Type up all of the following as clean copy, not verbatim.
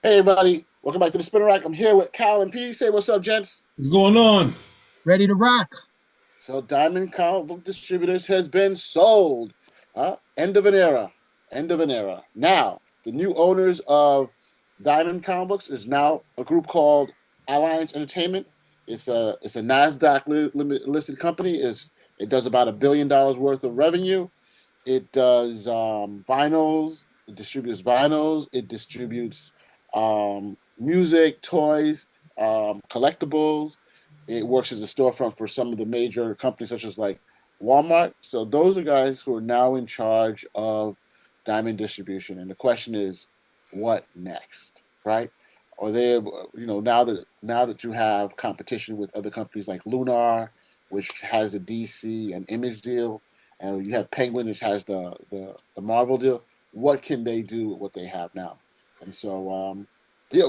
Hey everybody, welcome back to the Spinner Rack. I'm here with Cal and P. Say what's up, gents. What's going on? Ready to rock. So Diamond Comic Distributors has been sold. End of an era. End of an era. Now, the new owners of Diamond Comic Books is now a group called Alliance Entertainment. It's a Nasdaq listed company. It does about $1 billion worth of revenue. It does vinyls. It distributes vinyls. It distributes music, toys, collectibles. It works as a storefront for some of the major companies, such as like Walmart. So those are guys who are now in charge of Diamond Distribution. And the question is, what next, right? Or they, now that you have competition with other companies like Lunar, which has a DC and Image deal, and you have Penguin, which has the Marvel deal. What can they do with what they have now? And so,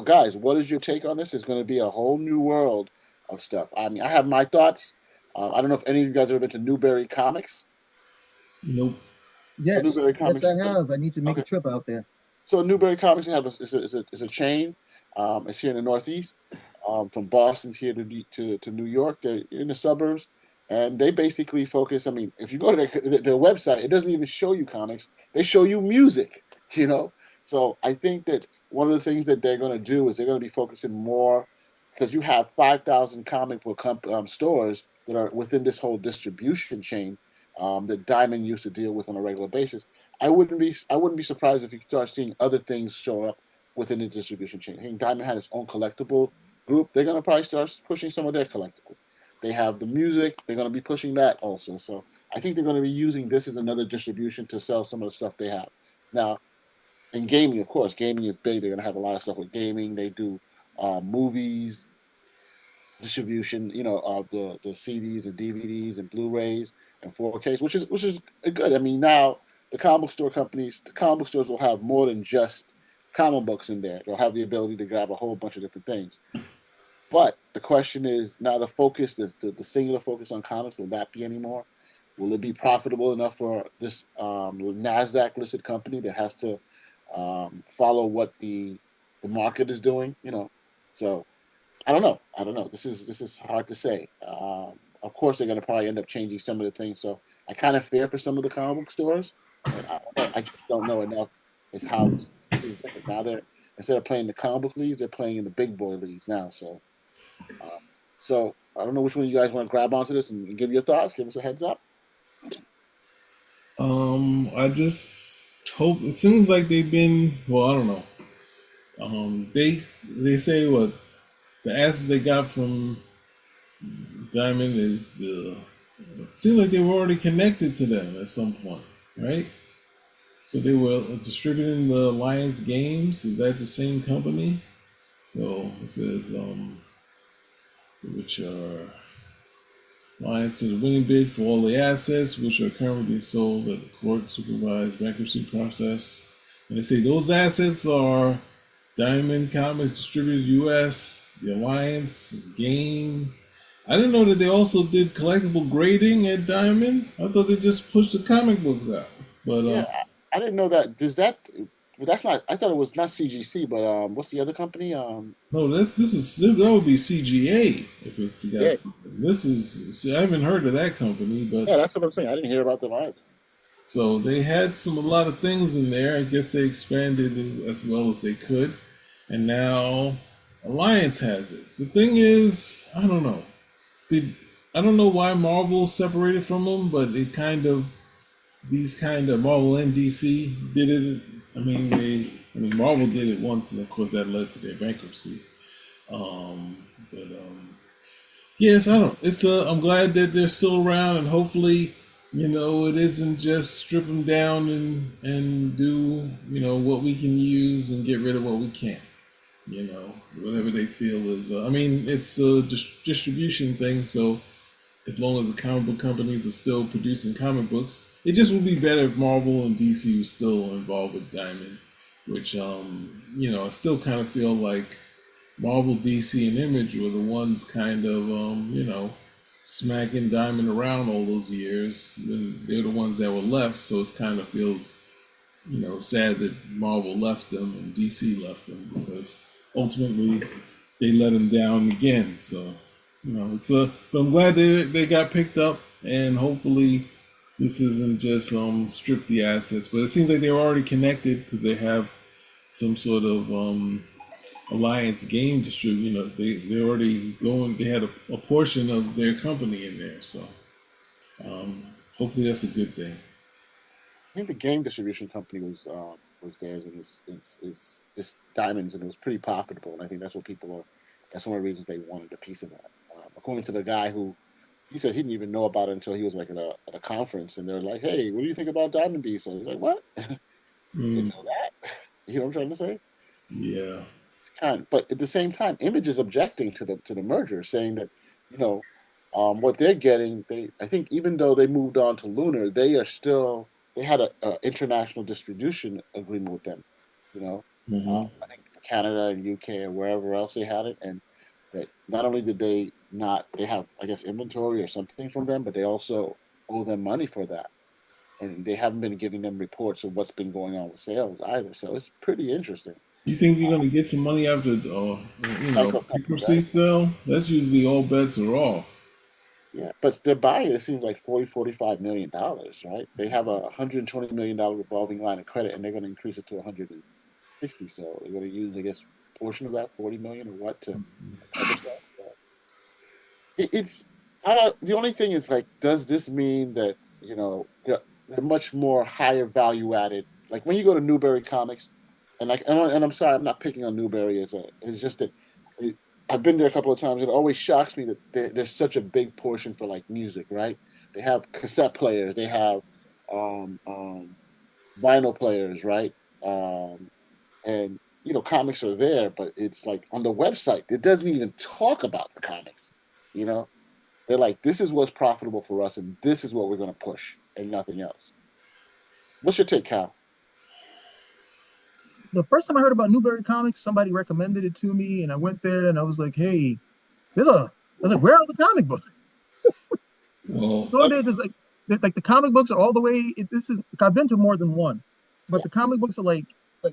guys, what is your take on this? It's going to be a whole new world of stuff. I mean, I have my thoughts. I don't know if any of you guys have ever been to Newberry Comics. Nope. So Yes, Newberry yes, Comics. I have. I need to make a Okay. trip out there. So Newberry Comics is a chain. It's here in the Northeast, from Boston here to New York. They're in the suburbs, and they basically focus. I mean, if you go to their website, it doesn't even show you comics. They show you music. You know, so I think that one of the things that they're going to do is they're going to be focusing more because you have 5,000 comic book stores that are within this whole distribution chain that Diamond used to deal with on a regular basis. I wouldn't be surprised if you start seeing other things show up within the distribution chain. I think Diamond had its own collectible group. They're gonna probably start pushing some of their collectibles. They have the music. They're gonna be pushing that also. So I think they're gonna be using this as another distribution to sell some of the stuff they have. Now, in gaming, of course, gaming is big. They're gonna have a lot of stuff with gaming. They do movies, distribution, of the CDs and DVDs and Blu-rays and 4Ks, which is good. I mean, now the comic book stores will have more than just comic books in there. They'll have the ability to grab a whole bunch of different things. But the question is now the singular focus on comics, will that be anymore? Will it be profitable enough for this Nasdaq listed company that has to follow what the market is doing? So I don't know. I don't know. This is hard to say. Of course, they're going to probably end up changing some of the things. So I kind of fear for some of the comic book stores, but I don't know. I just don't know enough as how this is different now. They're instead of playing the comic book leagues, they're playing in the big boy leagues now. Uh, so I don't know which one you guys want to grab onto this and give your thoughts. Give us a heads up. I just hope it seems like they've been. Well, I don't know. They say what the assets they got from Diamond is the. It seems like they were already connected to them at some point, right? So they were distributing the Alliance games. Is that the same company? So it says which are Alliance to the winning bid for all the assets which are currently being sold at the court supervised bankruptcy process. And they say those assets are Diamond Comics Distributors US, the Alliance, Game. I didn't know that they also did collectible grading at Diamond. I thought they just pushed the comic books out. But Yeah, I didn't know that. Does that? But that's not. I thought it was not CGC, but what's the other company? no, that would be CGA if it's you Yeah, guys. This is see, I haven't heard of that company, but yeah, that's what I'm saying. I didn't hear about them either. so they had a lot of things in there. I guess they expanded as well as they could, and now Alliance has it. The thing is, I don't know. I don't know why Marvel separated from them, but it kind of these kind of Marvel and DC did it. I mean Marvel did it once, and of course that led to their bankruptcy. But yes, I don't. It's I'm glad that they're still around, and hopefully, it isn't just strip them down and do what we can use and get rid of what we can't. Whatever they feel is. I mean, it's a distribution thing, so as long as the comic book companies are still producing comic books, it just would be better if Marvel and DC was still involved with Diamond, which I still kind of feel like Marvel, DC, and Image were the ones kind of, smacking Diamond around all those years. Then they're the ones that were left, so it kind of feels sad that Marvel left them and DC left them, because ultimately they let them down again. So, it's but I'm glad they got picked up, and hopefully this isn't just strip the assets. But it seems like they're already connected because they have some sort of alliance game distributor. They're already going. They had a portion of their company in there, so hopefully that's a good thing. I think the game distribution company was theirs, and it's just diamonds, and it was pretty profitable. And I think that's what people are. That's one of the reasons they wanted a piece of that. According to the guy who he said he didn't even know about it until he was like at a conference, and they're like, "Hey, what do you think about Diamond B?" So he's like, "What? Didn't know that?" You know what I'm trying to say? Yeah. But at the same time, Image is objecting to the merger, saying that you know what they're getting. I think even though they moved on to Lunar, they had a international distribution agreement with them. You know, Mm-hmm. I think Canada and UK or wherever else they had it, and that not only did they have, I guess, inventory or something from them, but they also owe them money for that, and they haven't been giving them reports of what's been going on with sales either. So it's pretty interesting. You think you're gonna get some money after, Bankrupt company, bankruptcy right? sale? That's usually all bets are off. Yeah, but they're buying it seems like 45 million dollars, right? They have a $120 million revolving line of credit, and they're going to increase it to 160. So they're going to use, I guess, portion of that 40 million or what to cover stuff. But it's I don't. The only thing is like, does this mean that they're much more higher value added? Like when you go to Newberry Comics, and I'm sorry, I'm not picking on Newberry it's just that it, I've been there a couple of times. It always shocks me that there's such a big portion for like music, right? They have cassette players, they have um, um, vinyl players, right? Um, and comics are there, but it's like on the website, it doesn't even talk about the comics. You know, they're like, this is what's profitable for us, and this is what we're going to push, and nothing else. What's your take, Cal? The first time I heard about Newberry Comics, somebody recommended it to me, and I went there and I was like, "Hey, there's a." I was like, "Where are the comic books?" Well, Go there, there's like the comic books are all the way. This is I've been to more than one, but Yeah, the comic books are like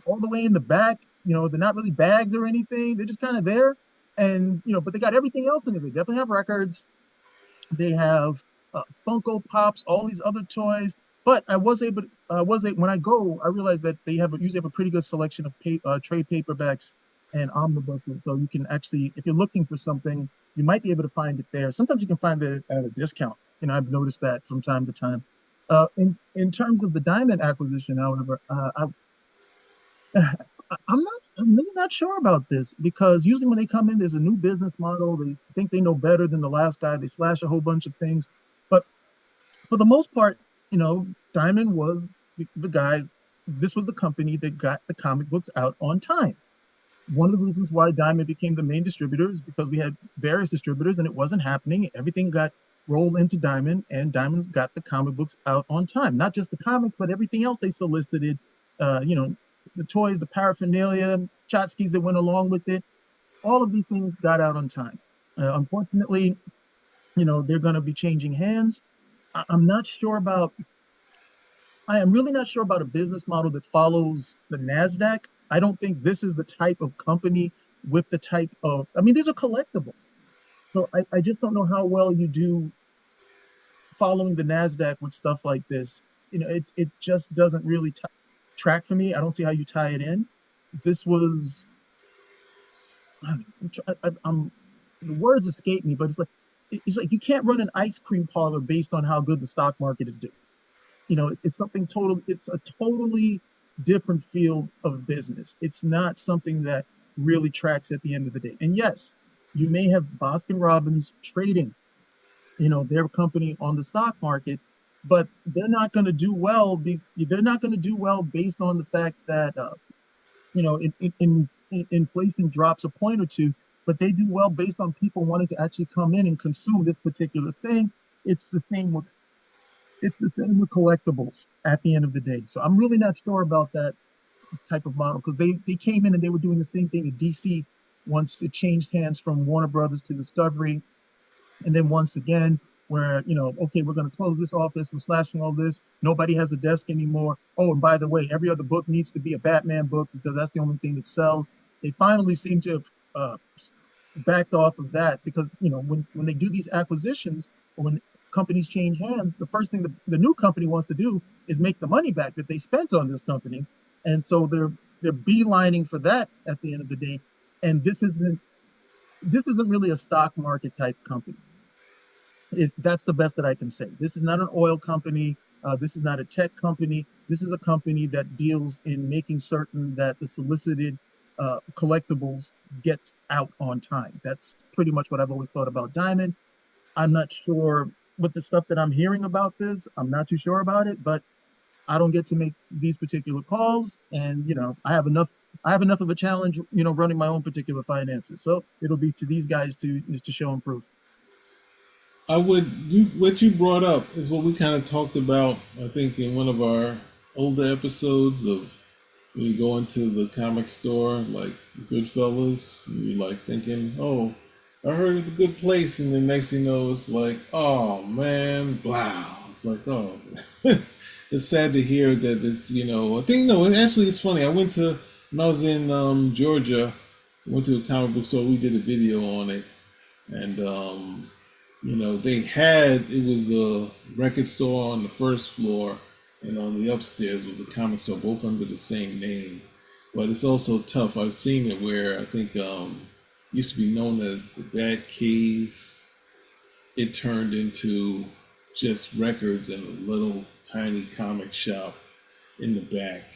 all the way in the back. They're not really bagged or anything. They're just kind of there, and but they got everything else in it. They definitely have records. They have Funko Pops, all these other toys. But when I go, I realized that they usually have a pretty good selection of trade paperbacks and omnibuses. So you can actually, if you're looking for something, you might be able to find it there. Sometimes you can find it at a discount. I've noticed that from time to time. In terms of the diamond acquisition, however, I'm really not sure about this because usually when they come in, there's a new business model. They think they know better than the last guy. They slash a whole bunch of things. But for the most part, Diamond was the guy. This was the company that got the comic books out on time. One of the reasons why Diamond became the main distributor is because we had various distributors and it wasn't happening. Everything got rolled into Diamond, and Diamond's got the comic books out on time. Not just the comics, but everything else they solicited. Uh, you know, the toys, the paraphernalia, tchotchkes that went along with it. All of these things got out on time. Unfortunately, they're going to be changing hands. I'm not sure about I am really not sure about a business model that follows the NASDAQ. I don't think this is the type of company with the type of, I mean, these are collectibles. So I just don't know how well you do following the NASDAQ with stuff like this. It just doesn't really track for me. I don't see how you tie it in. This was, I'm the words escape me, but it's like you can't run an ice cream parlor based on how good the stock market is doing. It's a totally different field of business. It's not something that really tracks at the end of the day. And yes, you may have Baskin Robbins trading, their company on the stock market, but they're not going to do well based on the fact that inflation drops a point or two, but they do well based on people wanting to actually come in and consume this particular thing. It's the same with it's the same with collectibles at the end of the day. So I'm really not sure about that type of model because they came in and they were doing the same thing at DC once it changed hands from Warner Brothers to Discovery. And then once again, where, okay, we're going to close this office, we're slashing all this, nobody has a desk anymore. Oh, and by the way, every other book needs to be a Batman book because that's the only thing that sells. They finally seem to have backed off of that because, when they do these acquisitions or when companies change hands, the first thing the new company wants to do is make the money back that they spent on this company. And so they're beelining for that at the end of the day. And this isn't really a stock market type company. That's the best that I can say. This is not an oil company. This is not a tech company. This is a company that deals in making certain that the solicited collectibles get out on time. That's pretty much what I've always thought about Diamond. I'm not sure with the stuff that I'm hearing about this. I'm not too sure about it, but I don't get to make these particular calls, and I have enough. I have enough of a challenge, running my own particular finances. So it'll be to these guys to show them proof. What you brought up is what we kind of talked about, I think, in one of our older episodes of when you go into the comic store, like Goodfellas, and you're like thinking, oh, I heard it's a good place, and the next thing you know, it's like, oh man, blah. It's like, oh, it's sad to hear that it's, I think, no, actually it's funny. When I was in Georgia, I went to a comic book store, we did a video on it, and, it was a record store on the first floor, and on the upstairs was a comic store, both under the same name. But it's also tough. I've seen it where I think used to be known as the Bat Cave. It turned into just records in a little tiny comic shop in the back.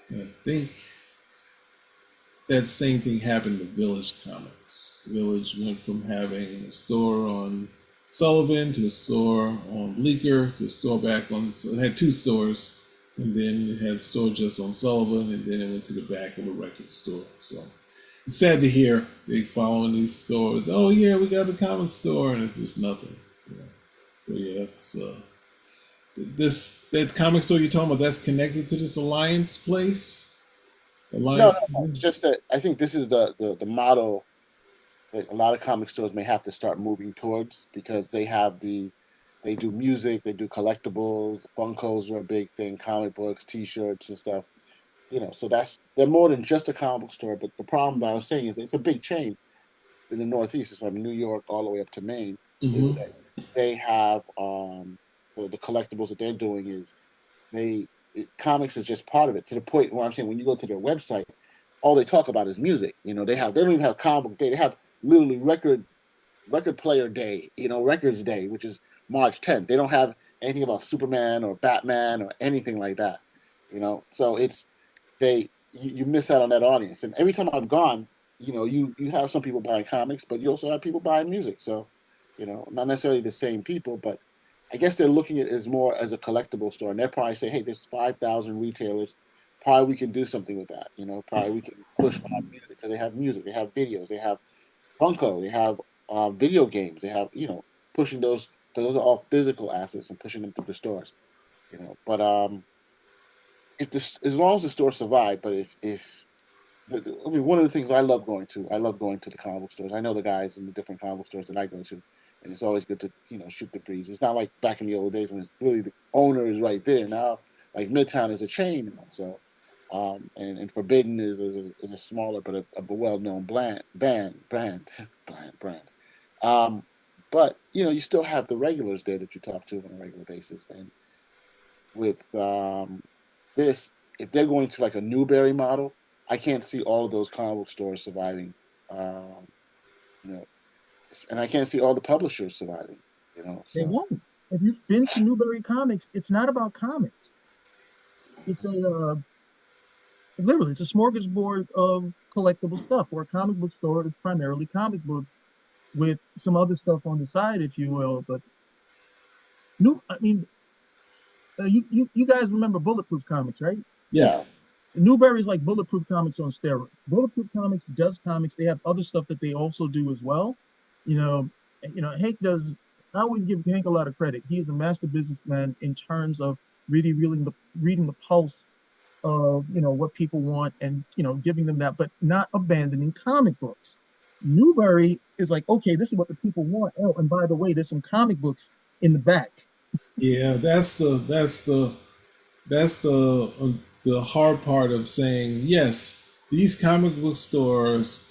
And I think that same thing happened to Village Comics. Village went from having a store on Sullivan to a store on Bleecker to a store back on, so it had two stores, and then it had a store just on Sullivan, and then it went to the back of a record store. So it's sad to hear they following these stores. Oh yeah, we got a comic store, and it's just nothing. So yeah, that's that comic store you're talking about. That's connected to this Alliance place. No, it's just that I think this is the model that a lot of comic stores may have to start moving towards, because they do music, they do collectibles, Funkos are a big thing, comic books, T-shirts and stuff. So they're more than just a comic book store. But the problem that I was saying is it's a big chain in the Northeast. It's from New York all the way up to Maine. Mm-hmm. Is that they have the collectibles that they're doing is comics is just part of it, to the point where I'm saying when you go to their website, all they talk about is music. They don't even have comic book day. They have literally record player day, records day, which is March 10th. They don't have anything about Superman or Batman or anything like that. So you miss out on that audience. And every time I've gone, you have some people buying comics, but you also have people buying music. So, not necessarily the same people, but I guess they're looking at it as more as a collectible store, and they're probably saying, hey, there's 5,000 retailers. Probably we can do something with that. Probably we can push on music, because they have music, they have videos, they have Funko, they have video games, they have, pushing those are all physical assets and pushing them through the stores. But as long as the store survive, but one of the things I love going to the comic book stores. I know the guys in the different comic book stores that I go to, and it's always good to shoot the breeze. It's not like back in the old days when it's literally the owner is right there. Now, like Midtown is a chain, so and Forbidden is a smaller but a well-known brand. But you still have the regulars there that you talk to on a regular basis, and with this, if they're going to like a Newberry model, I can't see all of those comic book stores surviving. And I can't see all the publishers surviving. So. They won't. If you've been to Newberry Comics, it's not about comics. It's literally, it's a smorgasbord of collectible stuff. Where a comic book store is primarily comic books, with some other stuff on the side, if you will. But you guys remember Bulletproof Comics, right? Yeah. Newberry's like Bulletproof Comics on steroids. Bulletproof Comics does comics. They have other stuff that they also do as well. Hank does. I always give Hank a lot of credit. He's a master businessman in terms of really reading the pulse of what people want, and giving them that, but not abandoning comic books. Newberry is like, okay, this is what the people want. Oh, and by the way, there's some comic books in the back. Yeah, that's the hard part of saying yes. These comic book stores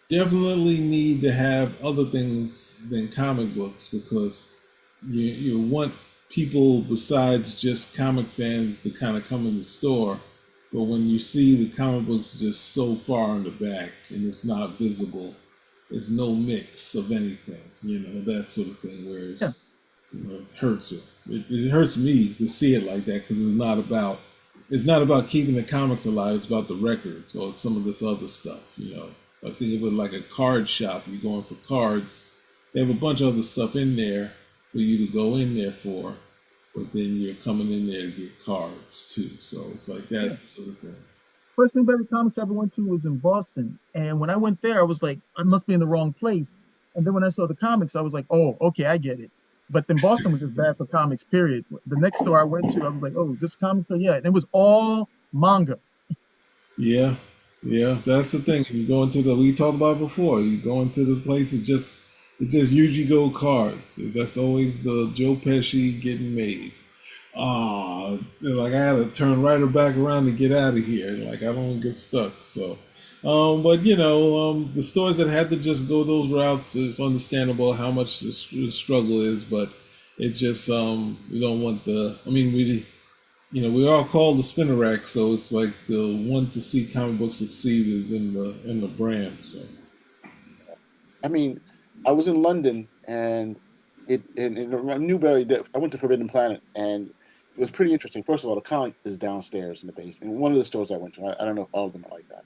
definitely need to have other things than comic books because you want people besides just comic fans to kind of come in the store. But when you see the comic books just so far in the back and it's not visible, there's no mix of anything, that sort of thing. Yeah, Whereas it hurts it. It hurts me to see it like that because it's not about keeping the comics alive. It's about the records or some of this other stuff. I think of it like a card shop. You're going for cards. They have a bunch of other stuff in there for you to go in there for, but then you're coming in there to get cards too. So it's like yeah. that sort of thing. First Newberry Comics I ever went to was in Boston, and when I went there, I was like, I must be in the wrong place. And then when I saw the comics, I was like, oh, okay, I get it. But then Boston was just bad for comics. Period. The next store I went to, I was like, oh, this comic store, yeah, and it was all manga. Yeah, yeah, that's the thing. You go into we talked about it before. You go into the place, it's just usually go cards. That's always the Joe Pesci getting made. Like I had to turn right or back around to get out of here. Like I don't get stuck. So, but the stores that had to just go those routes, it's understandable how much the struggle is, but it just we don't want I mean, we are called the spinner rack, so it's like the one to see comic books succeed is in the brand. So I mean, I was in London and in Newbury. I went to Forbidden Planet and it was pretty interesting. First of all, the comic is downstairs in the basement. One of the stores I went to, I don't know if all of them are like that.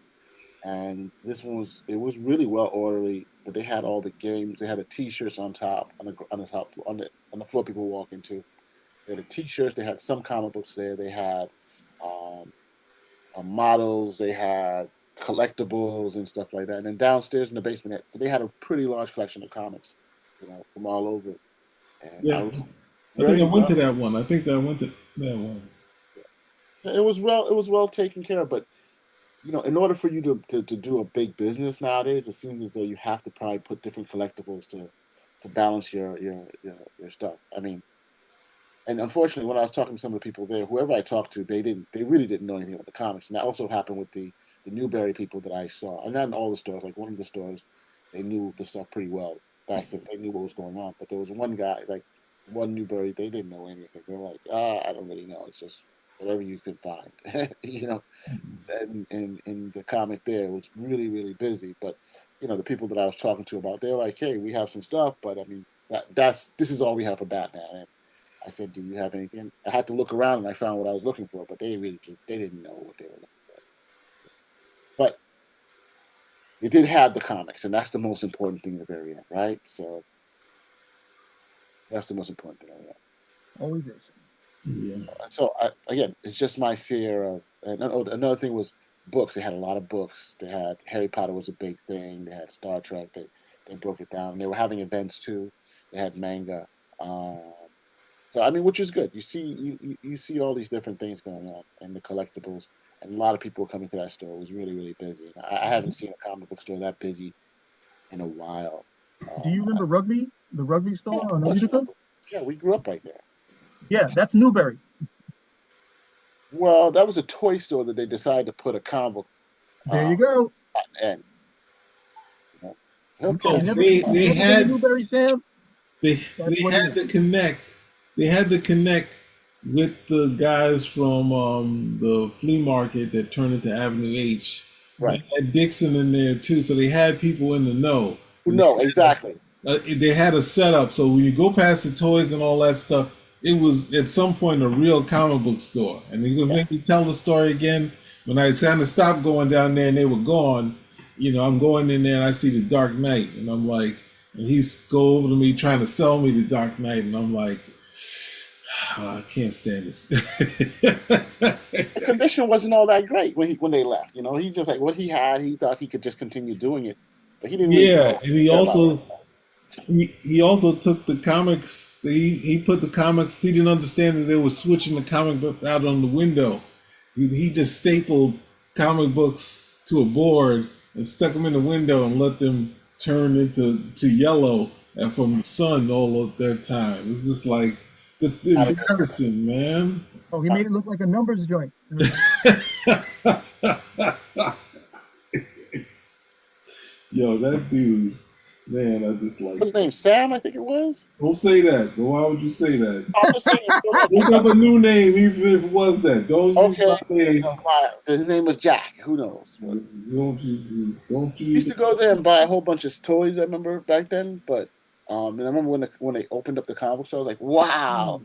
And this one was really well orderly, but they had all the games. They had the T-shirts on top on the top on the floor people walk into. They had the T-shirts. They had some comic books there. They had um, models. They had collectibles and stuff like that. And then downstairs in the basement, they had a pretty large collection of comics, from all over. And I yeah, was I think I very went to well. that one. I think that I went to that one. It was well taken care of, but in order for you to do a big business nowadays, it seems as though you have to probably put different collectibles to balance your stuff. I mean, and unfortunately, when I was talking to some of the people there, whoever I talked to, they really didn't know anything about the comics, and that also happened with the Newberry people that I saw, and not in all the stores. Like one of the stores, they knew the stuff pretty well. Back then, they knew what was going on, but there was one guy, like one Newberry, they didn't know anything. They were like, I don't really know. It's just whatever you can find, you know. And the comic there was really really busy, but the people that I was talking to about, they're like, hey, we have some stuff, but I mean this is all we have for Batman. And I said, do you have anything? I had to look around and I found what I was looking for, but they didn't know what they were looking for. But they did have the comics, and that's the most important thing at the very end, right? So that's the most important thing at the end. Always is. Yeah, So again, it's just my fear of. And another thing was books. They had a lot of books. They had Harry Potter was a big thing. They had Star Trek. They broke it down. They were having events too. They had manga. Um, so I mean, which is good. You see all these different things going on in the collectibles, and a lot of people coming to that store. It was really really busy. I haven't seen a comic book store that busy in a while. Do you remember Rugby? The Rugby Yeah, store of on course. Utica? Yeah, we grew up right there. Yeah, that's Newberry. Well, that was a toy store that they decided to put a comic book There you um, go. end. You know? You Okay, no, never they you've they never been to had Newberry, Sam? they That's they what it had is. to connect. They had to connect with the guys from the flea market that turned into Avenue H. They right. had Dixon in there too, so they had people in the know. And No, exactly. they had a setup. So when you go past the toys and all that stuff, it was at some point a real comic book store. And you're gonna make Yes. me tell the story again. When I kind of stopped going down there and they were gone, I'm going in there and I see the Dark Knight, and I'm like, and he's go over to me trying to sell me the Dark Knight, and I'm like, I can't stand this. The condition wasn't all that great when they left. He just like what he had. He thought he could just continue doing it, but he didn't really Yeah, know and he care about it. also he also took the comics. He put the comics. He didn't understand that they were switching the comic book out on the window. He just stapled comic books to a board and stuck them in the window and let them turn into yellow. and from the sun all of that time. It's just like just embarrassing, man. Oh, he made it look like a numbers joint. Yo, that dude, man, I just like. What's his name? Sam, I think it was. Don't say that. Why would you say that? I'm just saying. Make up a new name, even if it was that. Don't use Okay, my name. his name was Jack. Who knows? Don't We you used to go there and buy a whole bunch of toys. I remember back then, but and I remember when they opened up the comic book store, I was like, "Wow,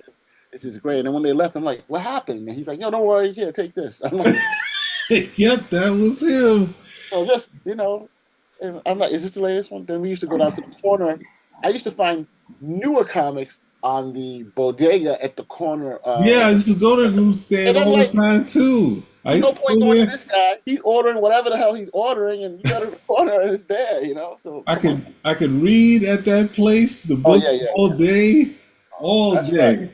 this is great." And then when they left, I'm like, "What happened?" And he's like, "No, don't worry. Here, take this." I'm like, Yep, that was him. "Oh, just And I'm like, "Is this the latest one?" Then we used to go down to the corner. I used to find newer comics on the bodega at the corner. Yeah, I used to go to the newsstand And I'm all the like, time too. I there's used no to point go going to there. this guy. He's ordering whatever the hell he's ordering, and you go to the corner and it's there. So come on. I could reuld at that place the Oh book yeah, yeah, all day, all that's right. day.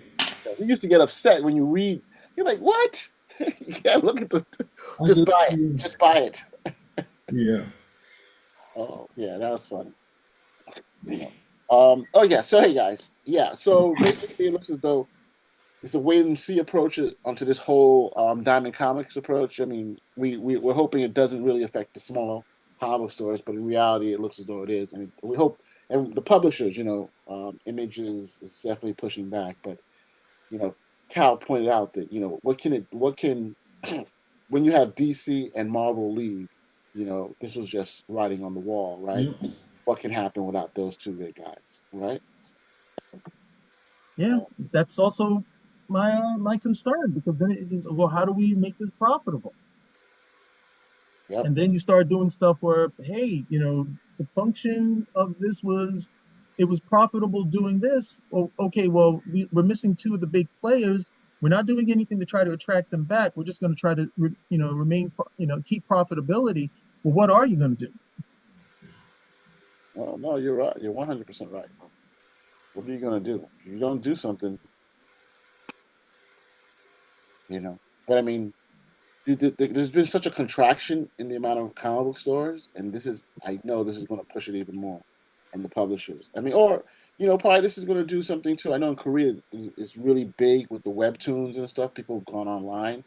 Yeah, we used to get upset when you read. You're like, what? You can't look at the. I Just just, buy it. Just buy it. yeah. Oh yeah, that was funny. Oh yeah. So hey guys. Yeah. So basically, it looks as though it's a wait and see approach onto this whole Diamond Comics approach. I mean, we're hoping it doesn't really affect the small comic stores, but in reality, it looks as though it is. And we hope, and the publishers, Image is definitely pushing back. But you know, Cal pointed out that what can when you have DC and Marvel leave, this was just writing on the wall, right? Yep. What can happen without those two big guys, right? Yeah, that's also my concern, because then it's, well, how do we make this profitable? Yep. And then you start doing stuff where, hey, the function of this was, it was profitable doing this. Well, okay, well, we're missing two of the big players. We're not doing anything to try to attract them back. We're just going to try to, remain, keep profitability. Well, what are you going to do? Well, no, you're right. You're 100% right. What are you going to do? If you don't do something, But I mean, there's been such a contraction in the amount of comic book stores, and I know this is going to push it even more, and the publishers. I mean, or probably this is going to do something too. I know in Korea it's really big with the webtoons and stuff. People have gone online,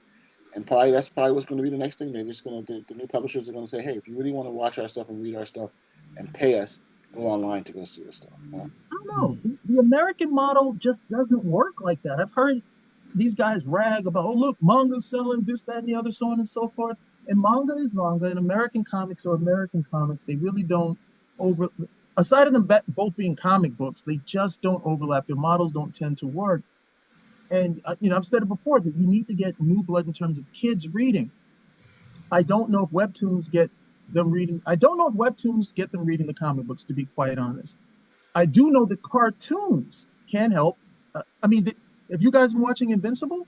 and that's probably what's going to be the next thing. They're just going to the new publishers are going to say, hey, if you really want to watch our stuff and read our stuff and pay us, go online to go see the stuff. I don't know. The American model just doesn't work like that. I've heard these guys rag about, oh, look, manga's selling this, that, and the other, so on and so forth. And manga is manga, and American comics are American comics. They really don't over, aside of them both being comic books, they just don't overlap. Their models don't tend to work. And, I've said it before that you need to get new blood in terms of kids reading. I don't know if webtoons get them reading. I don't know if webtoons get them reading the comic books, to be quite honest. I do know that cartoons can help. I mean, have you guys been watching Invincible?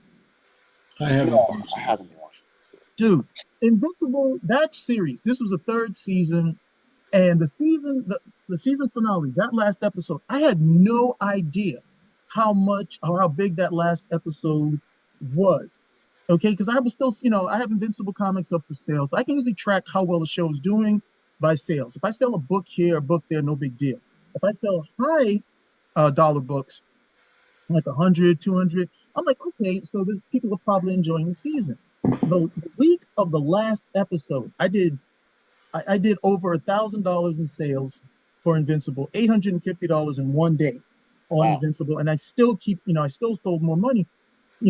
I haven't No, watched I it. haven't watched it. Dude, Invincible, that series, this was the third season, and the season finale, that last episode, I had no idea how much or how big that last episode was. Okay, because I was still, I have Invincible comics up for sale, so I can usually track how well the show is doing by sales. If I sell a book here, a book there, no big deal. If I sell high dollar books, like 100, 200, I'm like, okay, so the people are probably enjoying the season. The week of the last episode, I did over $1,000 in sales for Invincible, $850 in one day on Wow. Invincible, and I still I still sold more money.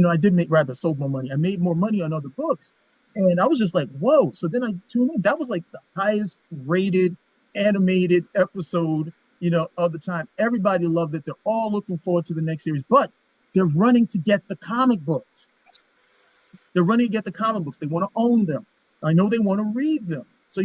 I did make rather sold more money. I made more money on other books, and I was just like, whoa. So then I tuned in. That was like the highest rated animated episode, of the time. Everybody loved it. They're all looking forward to the next series, but they're running to get the comic books. They're running to get the comic books. They want to own them. I know they want to read them. So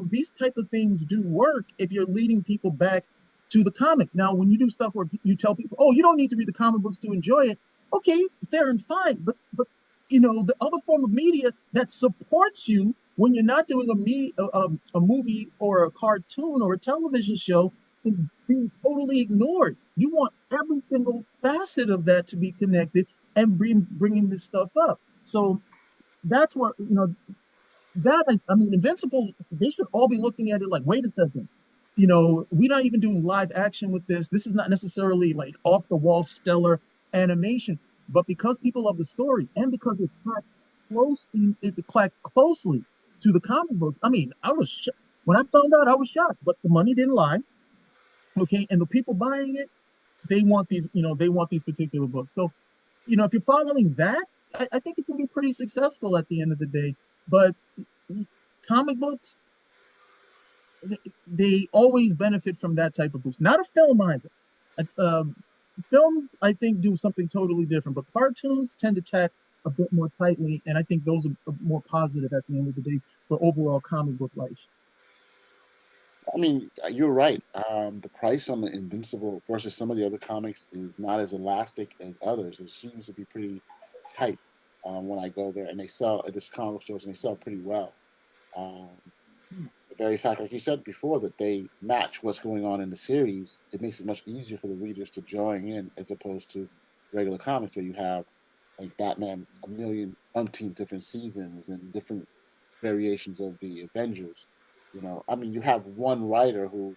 these type of things do work if you're leading people back to the comic. Now, when you do stuff where you tell people, oh, you don't need to read the comic books to enjoy it. Okay, fair and fine. But the other form of media that supports you when you're not doing a movie or a cartoon or a television show is being totally ignored. You want every single facet of that to be connected and bringing this stuff up. So that's what, that, I mean, Invincible, they should all be looking at it like, wait a second. we're not even doing live action with this. This is not necessarily like off the wall stellar animation, but because people love the story and because it tracks closely to the comic books. I mean, when I found out, I was shocked, but the money didn't lie. Okay, and the people buying it, they want these particular books. So, if you're following that, I think it can be pretty successful at the end of the day. But comic books, they always benefit from that type of boost. Not a film either. Film, I think, do something totally different, but cartoons tend to tack a bit more tightly, and I think those are more positive at the end of the day for overall comic book life. I mean, you're right. The price on the Invincible versus some of the other comics is not as elastic as others. It seems to be pretty tight when I go there, and they sell at this comic stores, and they sell pretty well. Um, the very fact, like you said before, that they match what's going on in the series, it makes it much easier for the readers to join in as opposed to regular comics where you have like Batman a million umpteen different seasons and different variations of the Avengers. I mean, you have one writer who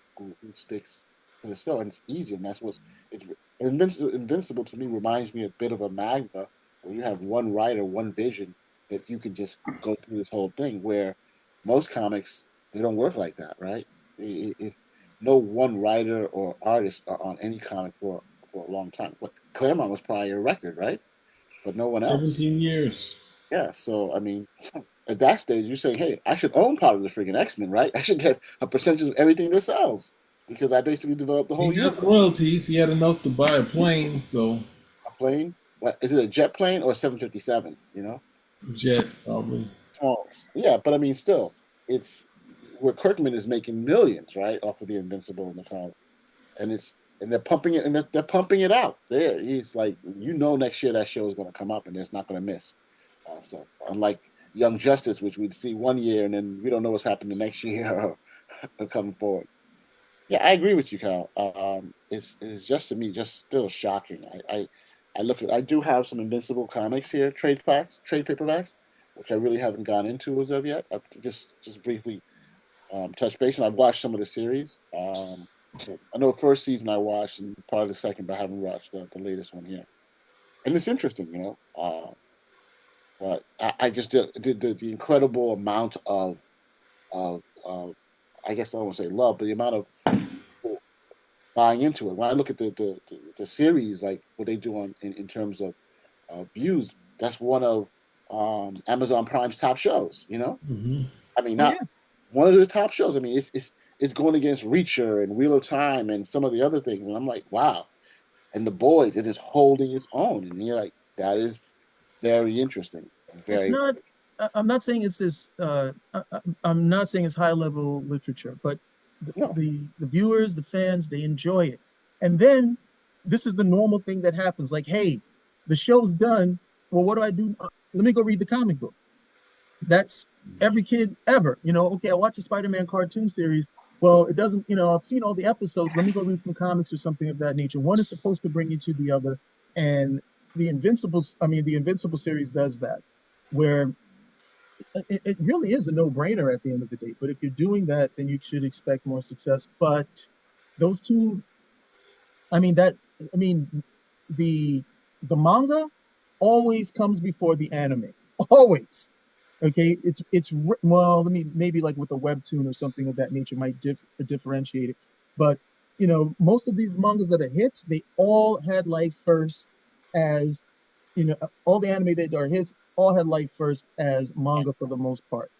sticks to the story, and it's easier, and that's what's it's Invincible to me reminds me a bit of a Magma, where you have one writer, one vision that you can just go through this whole thing. Where most comics they don't work like that, right? If no one writer or artist are on any comic for a long time. What Claremont was probably a record, right? But no one else. 17 years. Yeah, so I mean, at that stage, you're saying, "Hey, I should own part of the freaking X-Men, right? I should get a percentage of everything that sells because I basically developed the whole He got universe." royalties. He had enough to buy a plane, so A plane, what is it? A jet plane or a 757? jet probably. Oh, yeah, but I mean, still, it's where Kirkman is making millions, right, off of the Invincible in the comic, and they're pumping it, and they're pumping it out. There, he's like, next year that show is going to come up, and it's not going to miss. So unlike Young Justice, which we'd see one year, and then we don't know what's happening the next year or coming forward. Yeah, I agree with you, Kyle. It's just to me just still shocking. I do have some Invincible comics here, trade paperbacks, which I really haven't gone into as of yet. I've just briefly touched base, and I've watched some of the series. So I know the first season I watched, and part of the second, but I haven't watched the latest one yet. And it's interesting, but I just did the incredible amount of I guess I don't want to say love, but the amount of people buying into it. When I look at the series, like what they do in terms of views, that's one of Amazon Prime's top shows. Hmm. I mean, Oh not yeah, one of the top shows. I mean, it's going against Reacher and Wheel of Time and some of the other things, and I'm like, wow. And the boys, it is holding its own, and you're like, that is very interesting. it's Very, not. I'm not saying it's this. I'm not saying it's high level literature, but no, the viewers, the fans, they enjoy it. And then this is the normal thing that happens. Like, hey, the show's done. Well, what do I do? Let me go read the comic book. That's every kid ever. Okay, I watched the Spider-Man cartoon series. Well, it doesn't, I've seen all the episodes. Let me go read some comics or something of that nature. One is supposed to bring you to the other. And the Invincible series does that, where it really is a no-brainer at the end of the day. But if you're doing that, then you should expect more success. But those two, I mean, that, I mean, the the manga always comes before the anime. Always. Okay, well, let me maybe like with a webtoon or something of that nature might differentiate it, but most of these mangas that are hits, they all had life first as all the anime that are hits all had life first as manga for the most part,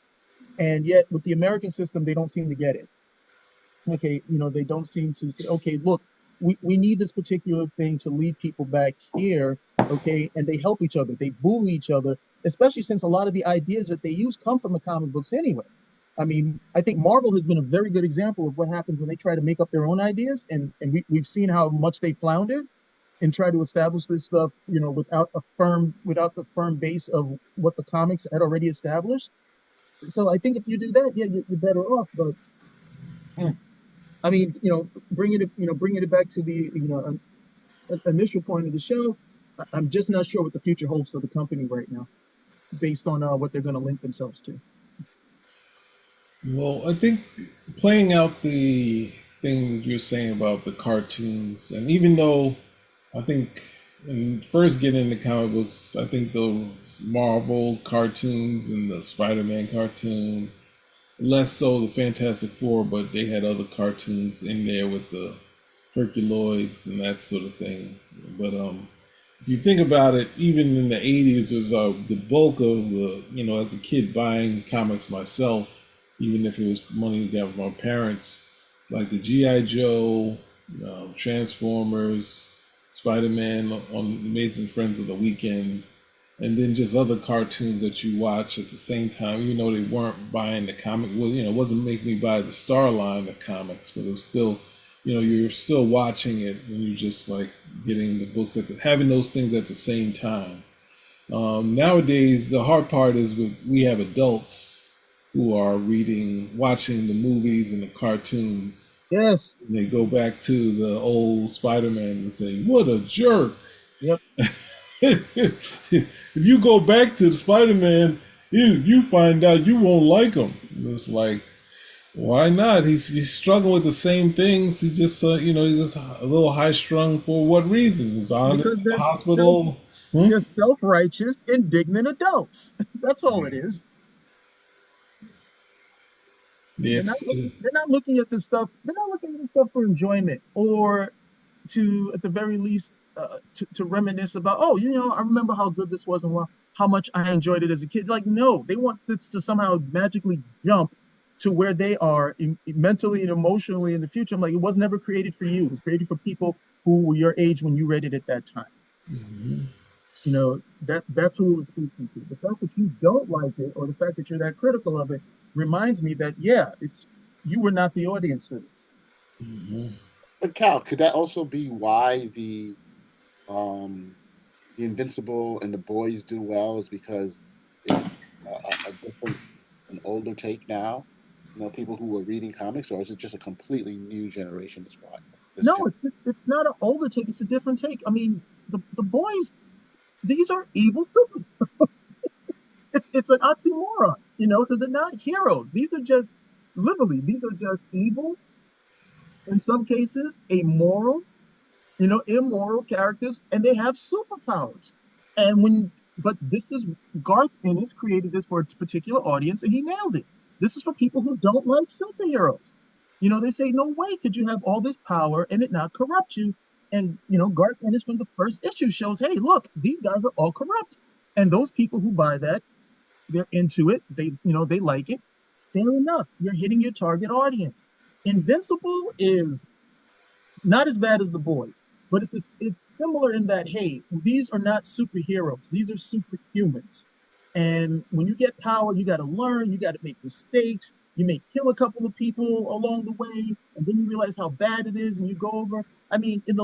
and yet with the American system, they don't seem to get it. Okay, they don't seem to say, okay, look, we need this particular thing to lead people back here. Okay, and they help each other, they bully each other, especially since a lot of the ideas that they use come from the comic books anyway. I mean, I think Marvel has been a very good example of what happens when they try to make up their own ideas, and we've seen how much they floundered and try to establish this stuff, without the firm base of what the comics had already established. So I think if you do that, yeah, you're better off. But I mean, bringing it back to the initial point of the show, I'm just not sure what the future holds for the company right now, based on what they're going to link themselves to. Well, I think playing out the thing that you're saying about the cartoons, and even though I think when first getting into comic books, I think those Marvel cartoons and the Spider-Man cartoon, less so the Fantastic Four, but they had other cartoons in there with the Herculoids and that sort of thing. But if you think about it, even in the 80s was the bulk of the, as a kid buying comics myself, even if it was money I got from my parents, like the G.I. Joe, Transformers, Spider-Man on Amazing Friends of the Weekend, and then just other cartoons that you watch at the same time, even though they weren't buying the comic. Well, it wasn't making me buy the Star line of comics, but it was still, you're still watching it and you're just like getting the books having those things at the same time. Nowadays, the hard part is we have adults who are watching the movies and the cartoons. Yes. And they go back to the old Spider-Man and say, "What a jerk." Yep. If you go back to the Spider-Man, you find out you won't like him. It's like, why not? He's struggling with the same things. He just he's just a little high strung for what reasons? He's on Because the hospital. they're self-righteous, indignant adults. That's all it is. They're not looking at this stuff. They're not looking at this stuff for enjoyment or to, at the very least, to reminisce about. Oh, I remember how good this was and how much I enjoyed it as a kid. Like, no, they want this to somehow magically jump to where they are mentally and emotionally in the future. I'm like, it was never created for you. It was created for people who were your age when you read it at that time. Mm-hmm. That's who it was speaking to. The fact that you don't like it or the fact that you're that critical of it reminds me that, you were not the audience for this. Mm-hmm. But Cal, could that also be why the Invincible and the Boys do well? Is because it's a different, an older take now? People who were reading comics, or is it just a completely new generation? That's why. No, it's not an older take. It's a different take. I mean, the Boys, these are evil superheroes. It's an oxymoron, because they're not heroes. These are just evil, in some cases, immoral characters, and they have superpowers. But this is Garth Ennis created this for a particular audience, and he nailed it. This is for people who don't like superheroes. They say, no way could you have all this power and it not corrupt you. And Garth Ennis from the first issue shows, hey, look, these guys are all corrupt. And those people who buy that, they're into it. They like it. Fair enough. You're hitting your target audience. Invincible is not as bad as the Boys, but it's similar in that, hey, these are not superheroes. These are superhumans. And when you get power, you got to learn. You got to make mistakes. You may kill a couple of people along the way, and then you realize how bad it is, and you go over. I mean, the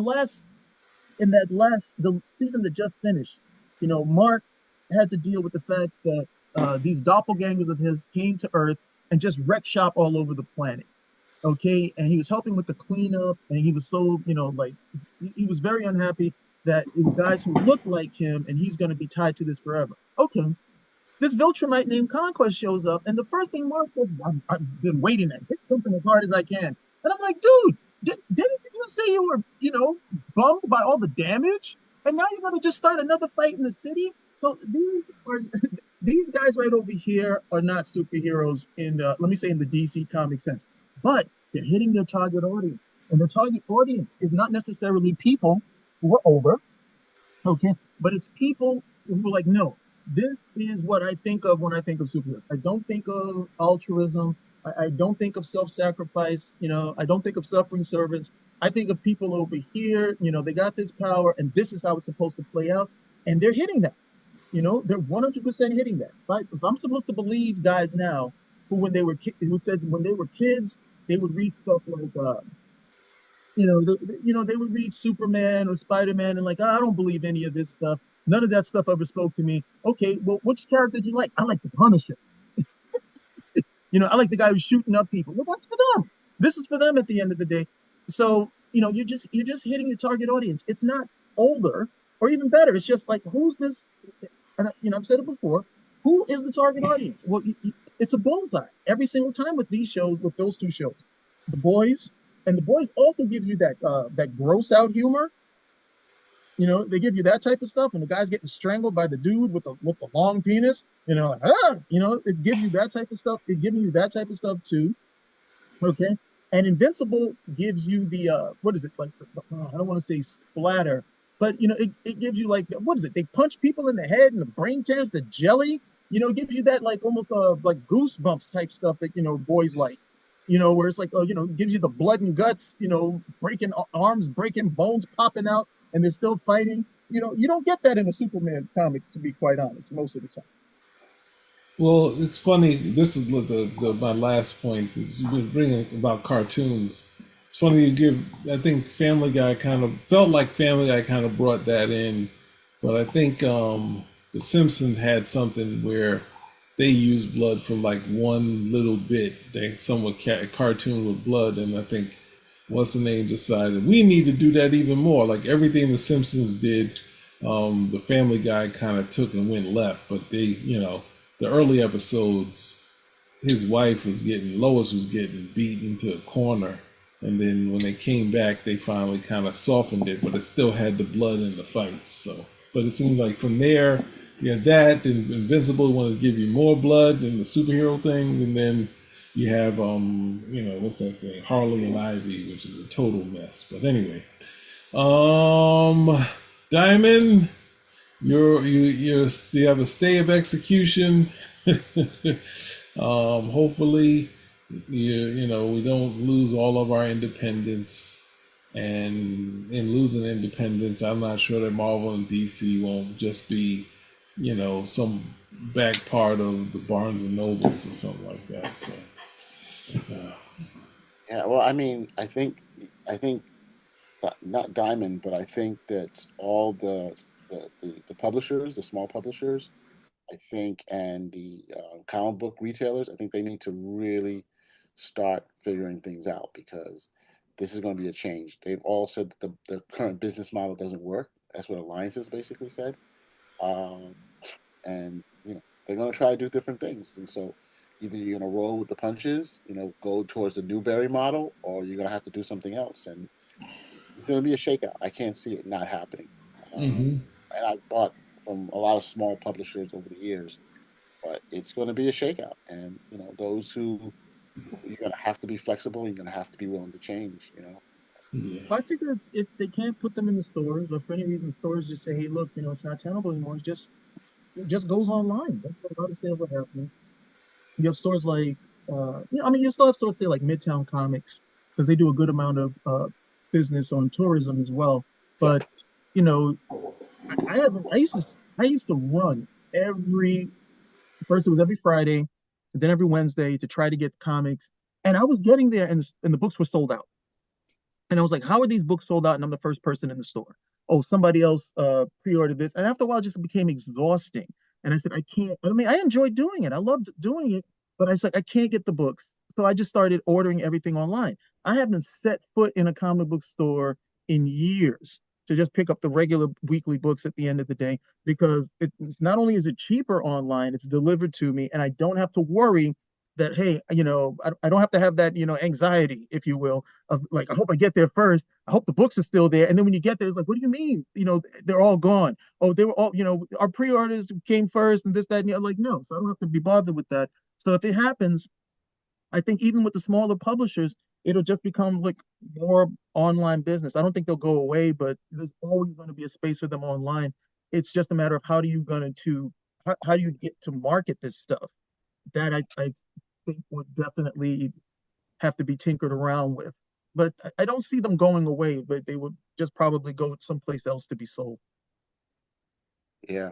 season that just finished, Mark had to deal with the fact that these doppelgangers of his came to Earth and just wrecked shop all over the planet. Okay, and he was helping with the cleanup, and he was so, he was very unhappy that it was guys who looked like him, and he's going to be tied to this forever. Okay, this Viltrumite named Conquest shows up, and the first thing Mark said, I've been waiting at hit something as hard as I can. And I'm like, dude, didn't you just say you were, bummed by all the damage? And now you're going to just start another fight in the city? So these guys right over here are not superheroes in the DC comic sense. But they're hitting their target audience. And the target audience is not necessarily people who are older, okay? But it's people who are like, no, this is what I think of when I think of superheroes. I don't think of altruism. I don't think of self-sacrifice. I don't think of suffering servants. I think of people over here, they got this power, and this is how it's supposed to play out. And they're hitting that. They're 100% hitting that. If I'm supposed to believe guys now who said when they were kids, they would read stuff like, they would read Superman or Spider-Man and like, I don't believe any of this stuff. None of that stuff ever spoke to me. Okay, well, which character did you like? I like the Punisher. I like the guy who's shooting up people. Well, that's for them. This is for them at the end of the day. So, you're just hitting your target audience. It's not older or even better. It's just like, who's this? And I've said it before. Who is the target audience? Well, it's a bullseye every single time with these shows, with those two shows, The Boys And the boys also gives you that that gross out humor. You know, they give you that type of stuff, and the guy's getting strangled by the dude with the long penis. You know, like, ah, you know, it gives you that type of stuff. It gives you that type of stuff too. Okay. And Invincible gives you the what is it like I don't want to say splatter, but you know, it gives you like what is it? They punch people in the head and the brain tears the jelly. You know, it gives you that like almost like goosebumps type stuff that you know boys like. You know, where it's like you know, gives you the blood and guts, you know, breaking arms, breaking bones popping out, and they're still fighting. You know, you don't get that in a Superman comic, to be quite honest, most of the time. Well, it's funny. This is my last point. Is you've been bringing about cartoons. It's funny you give. I think Family Guy kind of felt like Family Guy kind of brought that in, but I think The Simpsons had something where they used blood from like one little bit. They somewhat cartoon with blood, and I think what's the name decided we need to do that even more. Like everything The Simpsons did, the Family Guy kind of took and went left, but they, the early episodes, his wife was getting Lois was getting beaten to a corner, and then when they came back, they finally kind of softened it, but it still had the blood in the fights. So, but it seems like from there, you had that, and Invincible wanted to give you more blood and the superhero things, and then you have what's that thing, Harley and Ivy, which is a total mess. But anyway, Diamond, you have a stay of execution. Hopefully, we don't lose all of our independence. And in losing independence, I'm not sure that Marvel and DC won't just be, some back part of the Barnes and Nobles or something like that. So, uh, Yeah, well, I mean, I think not Diamond, but I think that all the publishers, the small publishers, I think, and the comic book retailers, I think they need to really start figuring things out because this is going to be a change. They've all said that the current business model doesn't work. That's what Alliances basically said. Um, and they're going to try to do different things. And so either you're going to roll with the punches, go towards the Newberry model, or you're going to have to do something else. And it's going to be a shakeout. I can't see it not happening. Um, mhm. and I bought from a lot of small publishers over the years, but it's going to be a shakeout. And those who you're going to have to be flexible. You're going to have to be willing to change. Yeah. I figure if they can't put them in the stores, or for any reason stores just say, hey, look, you know, it's not tenable anymore. It just goes online. That's what a lot of sales are happening. You have stores like, I mean, you still have stores there like Midtown Comics because they do a good amount of business on tourism as well. Yeah. But you know, I haven't. I used to run every first it was every Friday, and then every Wednesday to try to get comics, and I was getting there, and the books were sold out. And I was like, how are these books sold out? And I'm the first person in the store. Oh, somebody else pre-ordered this. And after a while, it just became exhausting. And I said, I can't. I mean, I enjoyed doing it. I loved doing it, but I said, I can't get the books. So I just started ordering everything online. I haven't set foot in a comic book store in years to just pick up the regular weekly books at the end of the day because it's not only is it cheaper online, it's delivered to me, and I don't have to worry that hey, I don't have to have that anxiety, if you will, of like, I hope I get there first. I hope the books are still there. And then when you get there, it's like, what do you mean? They're all gone. Oh, they were all, our pre-orders came first and this, that, and the other. Like, no, so I don't have to be bothered with that. So if it happens, I think even with the smaller publishers, it'll just become like more online business. I don't think they'll go away, but there's always going to be a space for them online. It's just a matter of how do you get to market this stuff? That I think would definitely have to be tinkered around with. But I don't see them going away, but they would just probably go someplace else to be sold. Yeah.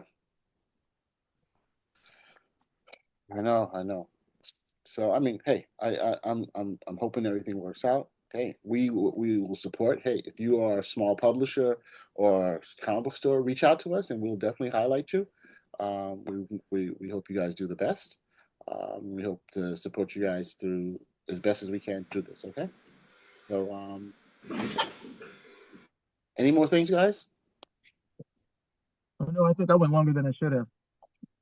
I know. I know. So I mean, hey, I'm hoping everything works out. Hey, we will support. Hey, if you are a small publisher or comic book store, reach out to us and we'll definitely highlight you. We hope you guys do the best. We hope to support you guys through as best as we can through this. Okay. So any more things, guys? Oh, no, I think I went longer than I should have.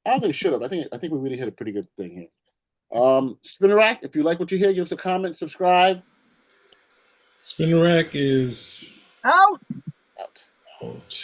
I don't think we should have. I think we really hit a pretty good thing here. Spinner Rack, if you like what you hear, give us a comment, subscribe. Spinner rack is Out. Out. out.